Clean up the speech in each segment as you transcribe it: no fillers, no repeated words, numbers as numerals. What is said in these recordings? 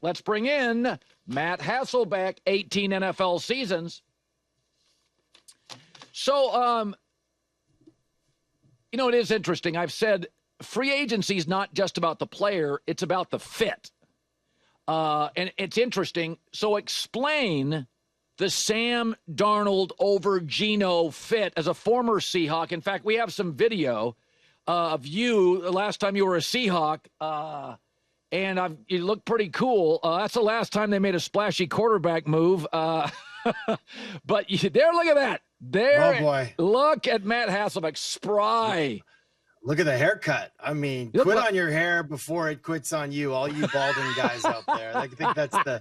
let's bring in Matt Hasselbeck, 18 NFL seasons. So, it is interesting. I've said free agency is not just about the player, it's about the fit. And it's interesting. So explain the Sam Darnold over Geno fit as a former Seahawk. In fact, we have some video of you the last time you were a Seahawk, and you look pretty cool. That's the last time they made a splashy quarterback move. But there, look at that. There, oh boy. Look at Matt Hasselbeck, spry. Look at the haircut. I mean, quit on your hair before it quits on you, all you balding guys out there. I think that's the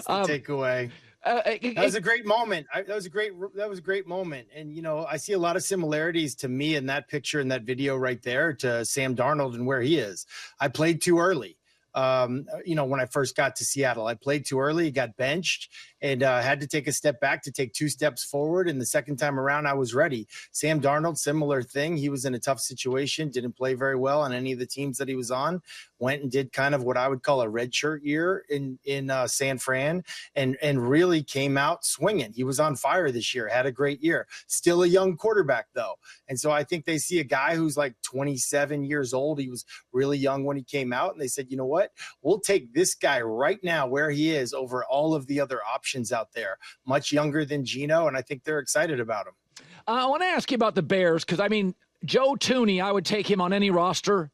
takeaway. That was a great moment. That was a great moment. And, I see a lot of similarities to me in that picture and that video right there to Sam Darnold and where he is. I played too early. When I first got to Seattle, I played too early, got benched, and had to take a step back to take 2 steps forward. And the second time around, I was ready. Sam Darnold, similar thing. He was in a tough situation, didn't play very well on any of the teams that he was on, went and did kind of what I would call a redshirt year in San Fran, and really came out swinging. He was on fire this year, had a great year. Still a young quarterback, though. And so I think they see a guy who's like 27 years old. He was really young when he came out, and they said, you know what? We'll take this guy right now where he is over all of the other options out there. Much younger than Geno, and I think they're excited about him. I want to ask you about the Bears because, Joe Thuney, I would take him on any roster.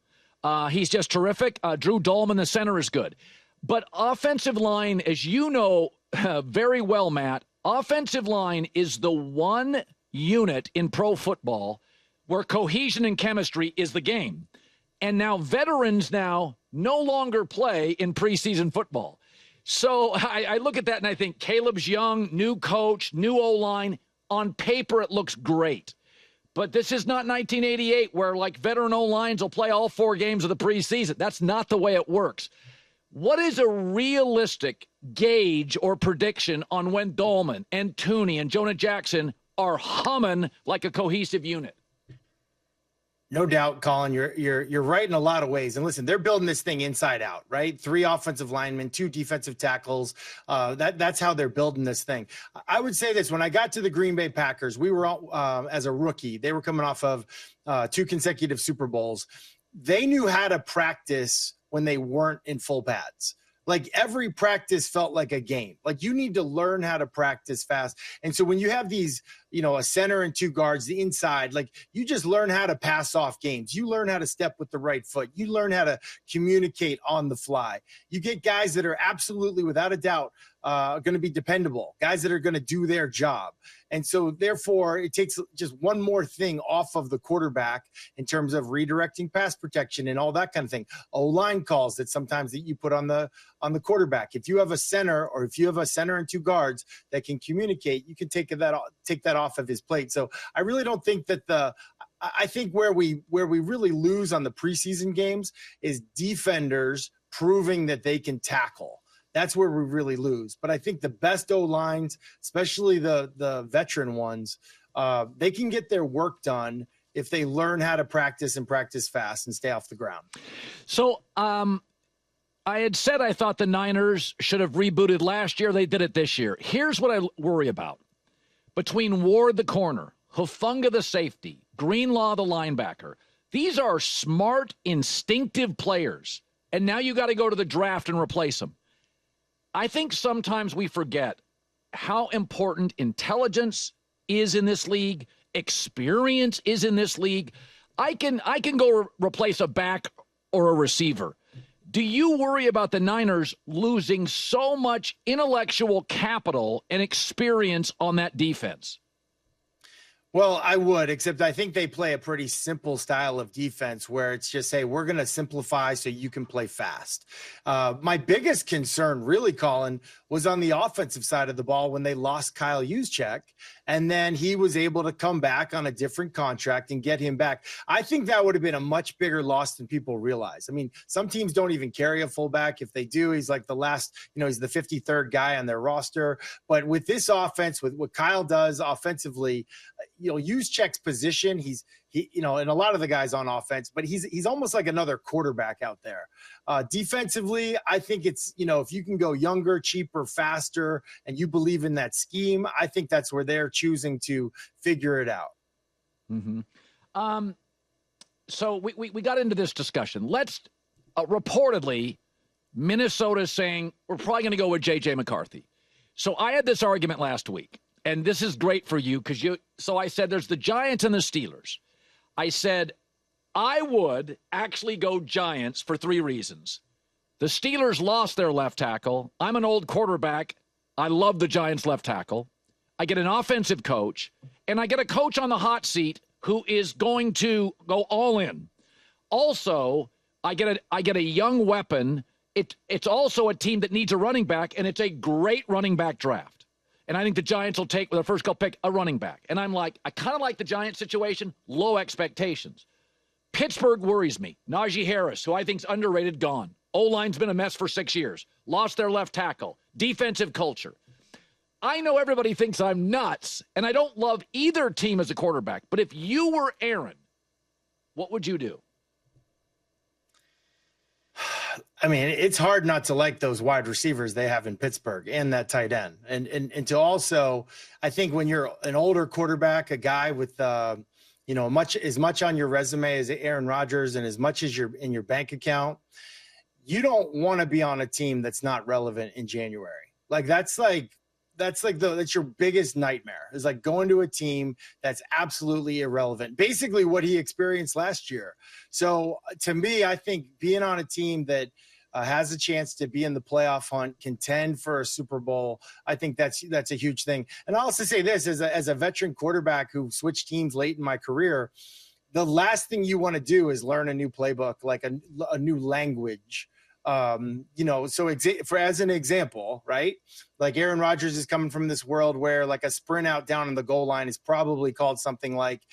He's just terrific. Drew Dolman, the center, is good. But offensive line, as you know very well, Matt, offensive line is the one unit in pro football where cohesion and chemistry is the game. And now veterans no longer play in preseason football. So I look at that and I think Caleb's young, new coach, new O-line. On paper, it looks great. But this is not 1988 where, veteran O-lines will play all 4 games of the preseason. That's not the way it works. What is a realistic gauge or prediction on when Dolman and Thuney and Jonah Jackson are humming like a cohesive unit? No doubt, Colin, you're right in a lot of ways. And listen, they're building this thing inside out, right? 3 offensive linemen, 2 defensive tackles. That's how they're building this thing. I would say this: when I got to the Green Bay Packers, we were as a rookie. They were coming off of 2 consecutive Super Bowls. They knew how to practice when they weren't in full pads. Every practice felt like a game. You need to learn how to practice fast. And so when you have these, a center and 2 guards, the inside, you just learn how to pass off games. You learn how to step with the right foot. You learn how to communicate on the fly. You get guys that are absolutely, without a doubt, going to be dependable, guys that are going to do their job. And so therefore it takes just one more thing off of the quarterback in terms of redirecting pass protection and all that kind of thing. O-line calls that sometimes that you put on the quarterback. If you have a center, or if you have a center and 2 guards that can communicate, you can take that off of his plate. So I really don't think that I think where we really lose on the preseason games is defenders proving that they can tackle. That's where we really lose. But I think the best O-lines, especially the veteran ones, they can get their work done if they learn how to practice and practice fast and stay off the ground. So I had said I thought the Niners should have rebooted last year. They did it this year. Here's what I worry about. Between Ward, the corner, Hufanga, the safety, Greenlaw, the linebacker, these are smart, instinctive players. And now you got to go to the draft and replace them. I think sometimes we forget how important intelligence is in this league, experience is in this league. I can go replace a back or a receiver. Do you worry about the Niners losing so much intellectual capital and experience on that defense? Well, I would, except I think they play a pretty simple style of defense where it's just, hey, we're going to simplify so you can play fast. My biggest concern, really, Colin, was on the offensive side of the ball when they lost Kyle Juszczyk, and then he was able to come back on a different contract and get him back. I think that would have been a much bigger loss than people realize. I mean, some teams don't even carry a fullback. If they do, he's like the last, he's the 53rd guy on their roster. But with this offense, with what Kyle does offensively, Juszczyk's position, and a lot of the guys on offense, but he's almost like another quarterback out there. Defensively, I think it's, if you can go younger, cheaper, faster, and you believe in that scheme, I think that's where they're choosing to figure it out. Mm-hmm. So we got into this discussion. Let's reportedly, Minnesota's saying we're probably going to go with J.J. McCarthy. So I had this argument last week, and this is great for you so I said there's the Giants and the Steelers. I said I would actually go Giants for 3 reasons. The Steelers lost their left tackle. I'm an old quarterback. I love the Giants left tackle. I get an offensive coach, and I get a coach on the hot seat who is going to go all in. Also, I get a young weapon. It's also a team that needs a running back, and it's a great running back draft. And I think the Giants will take, with their first pick, a running back. And I'm like, I kind of like the Giants situation, low expectations. Pittsburgh worries me. Najee Harris, who I think's underrated, gone. O-line's been a mess for 6 years. Lost their left tackle. Defensive culture. I know everybody thinks I'm nuts, and I don't love either team as a quarterback. But if you were Aaron, what would you do? I mean, it's hard not to like those wide receivers they have in Pittsburgh and that tight end. And to also, I think when you're an older quarterback, a guy with, as much on your resume as Aaron Rodgers and as much as you're in your bank account, you don't want to be on a team that's not relevant in January. That's your biggest nightmare, is like going to a team that's absolutely irrelevant. Basically what he experienced last year. So to me, I think being on a team that has a chance to be in the playoff hunt, contend for a Super Bowl, I think that's a huge thing. And I'll also say this, as a veteran quarterback who switched teams late in my career, the last thing you want to do is learn a new playbook, like a new language. So as an example, right? Like Aaron Rodgers is coming from this world where like a sprint out down on the goal line is probably called something like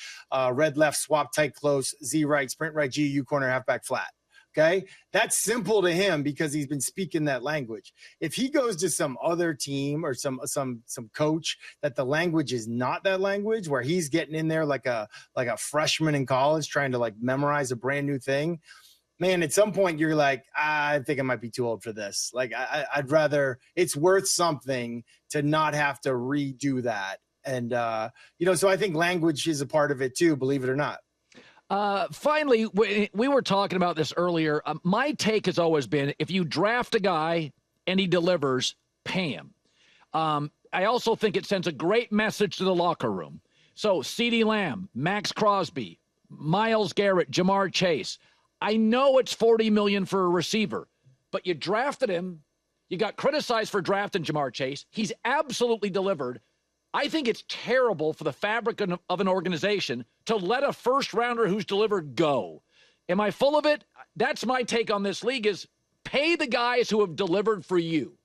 red left, swap tight close, Z right, sprint right, G, U corner, halfback flat. Okay. That's simple to him because he's been speaking that language. If he goes to some other team or some coach that the language is not that language, where he's getting in there like a freshman in college trying to like memorize a brand new thing, man, at some point you're like, I think I might be too old for this. Like I'd rather, it's worth something to not have to redo that. And, so I think language is a part of it too, believe it or not. Finally, we were talking about this earlier. My take has always been, if you draft a guy and he delivers, pay him. I also think it sends a great message to the locker room. So CeeDee Lamb, Max Crosby, Myles Garrett, Jamar Chase. I know it's $40 million for a receiver, but you drafted him. You got criticized for drafting Jamar Chase. He's absolutely delivered. I think it's terrible for the fabric of an organization to let a first-rounder who's delivered go. Am I full of it? That's my take on this league, is pay the guys who have delivered for you.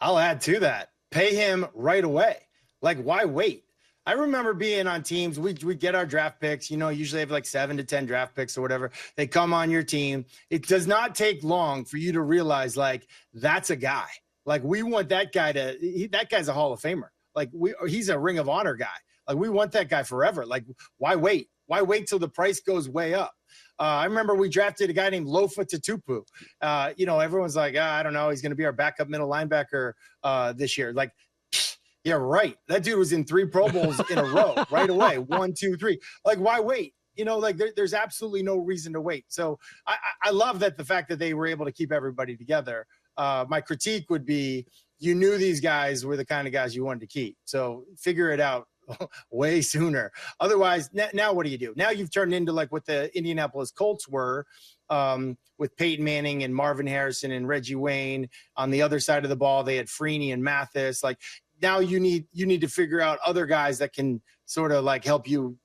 I'll add to that. Pay him right away. Like, why wait? I remember being on teams, we get our draft picks, usually have like 7 to 10 draft picks or whatever. They come on your team. It does not take long for you to realize, like, that's a guy. Like, we want that guy that guy's a Hall of Famer. Like, he's a Ring of Honor guy. Like, we want that guy forever. Like, why wait? Why wait till the price goes way up? I remember we drafted a guy named Lofa Tatupu. Everyone's like, I don't know, he's going to be our backup middle linebacker this year. Like, yeah, right. That dude was in 3 Pro Bowls in a row right away. 1, 2, 3. Like, why wait? There's absolutely no reason to wait. So I love that, the fact that they were able to keep everybody together. My critique would be, you knew these guys were the kind of guys you wanted to keep. So figure it out way sooner. Otherwise, now what do you do? Now you've turned into like what the Indianapolis Colts were, with Peyton Manning and Marvin Harrison and Reggie Wayne. On the other side of the ball, they had Freeney and Mathis. Like, now you need to figure out other guys that can sort of like help you,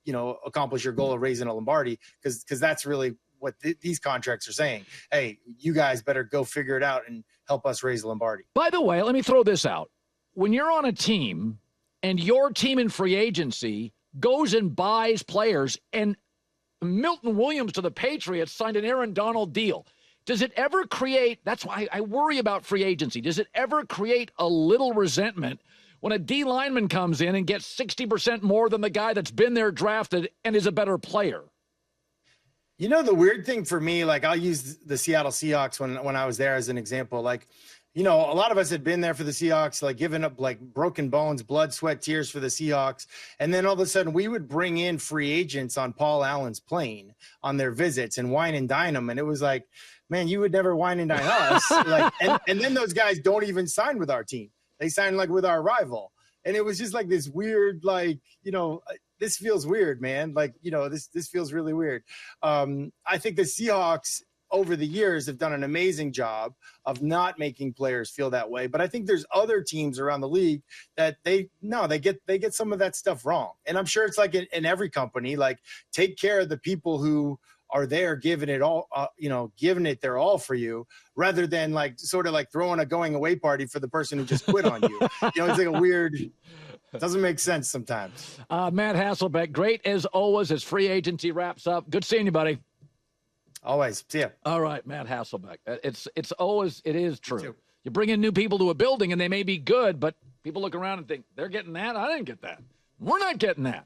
accomplish your goal of raising a Lombardi, because that's really what these contracts are saying. Hey, you guys better go figure it out and help us raise Lombardi. By the way, let me throw this out. When you're on a team and your team in free agency goes and buys players, and Milton Williams to the Patriots signed an Aaron Donald deal, does it ever create, that's why I worry about free agency, does it ever create a little resentment when a D lineman comes in and gets 60% more than the guy that's been there drafted and is a better player? You know, the weird thing for me, like I'll use the Seattle Seahawks when I was there as an example. Like, you know, a lot of us had been there for the Seahawks, like giving up like broken bones, blood, sweat, tears for the Seahawks. And then all of a sudden we would bring in free agents on Paul Allen's plane on their visits and wine and dine them. And it was like, man, you would never wine and dine us. Like, and then those guys don't even sign with our team. They sign like with our rival. And it was just like this weird, like, you know, this feels weird, man. Like, you know, this feels really weird. I think the Seahawks over the years have done an amazing job of not making players feel that way. But I think there's other teams around the league that they get some of that stuff wrong. And I'm sure it's like in every company, like take care of the people who are there giving it all, giving it their all for you, rather than like sort of like throwing a going away party for the person who just quit on you. You know, it's like a weird, doesn't make sense sometimes. Matt Hasselbeck, great as always as free agency wraps up. Good seeing you, buddy. Always. See ya. All right, Matt Hasselbeck. It is true. You bring in new people to a building and they may be good, but people look around and think they're getting that. I didn't get that. We're not getting that.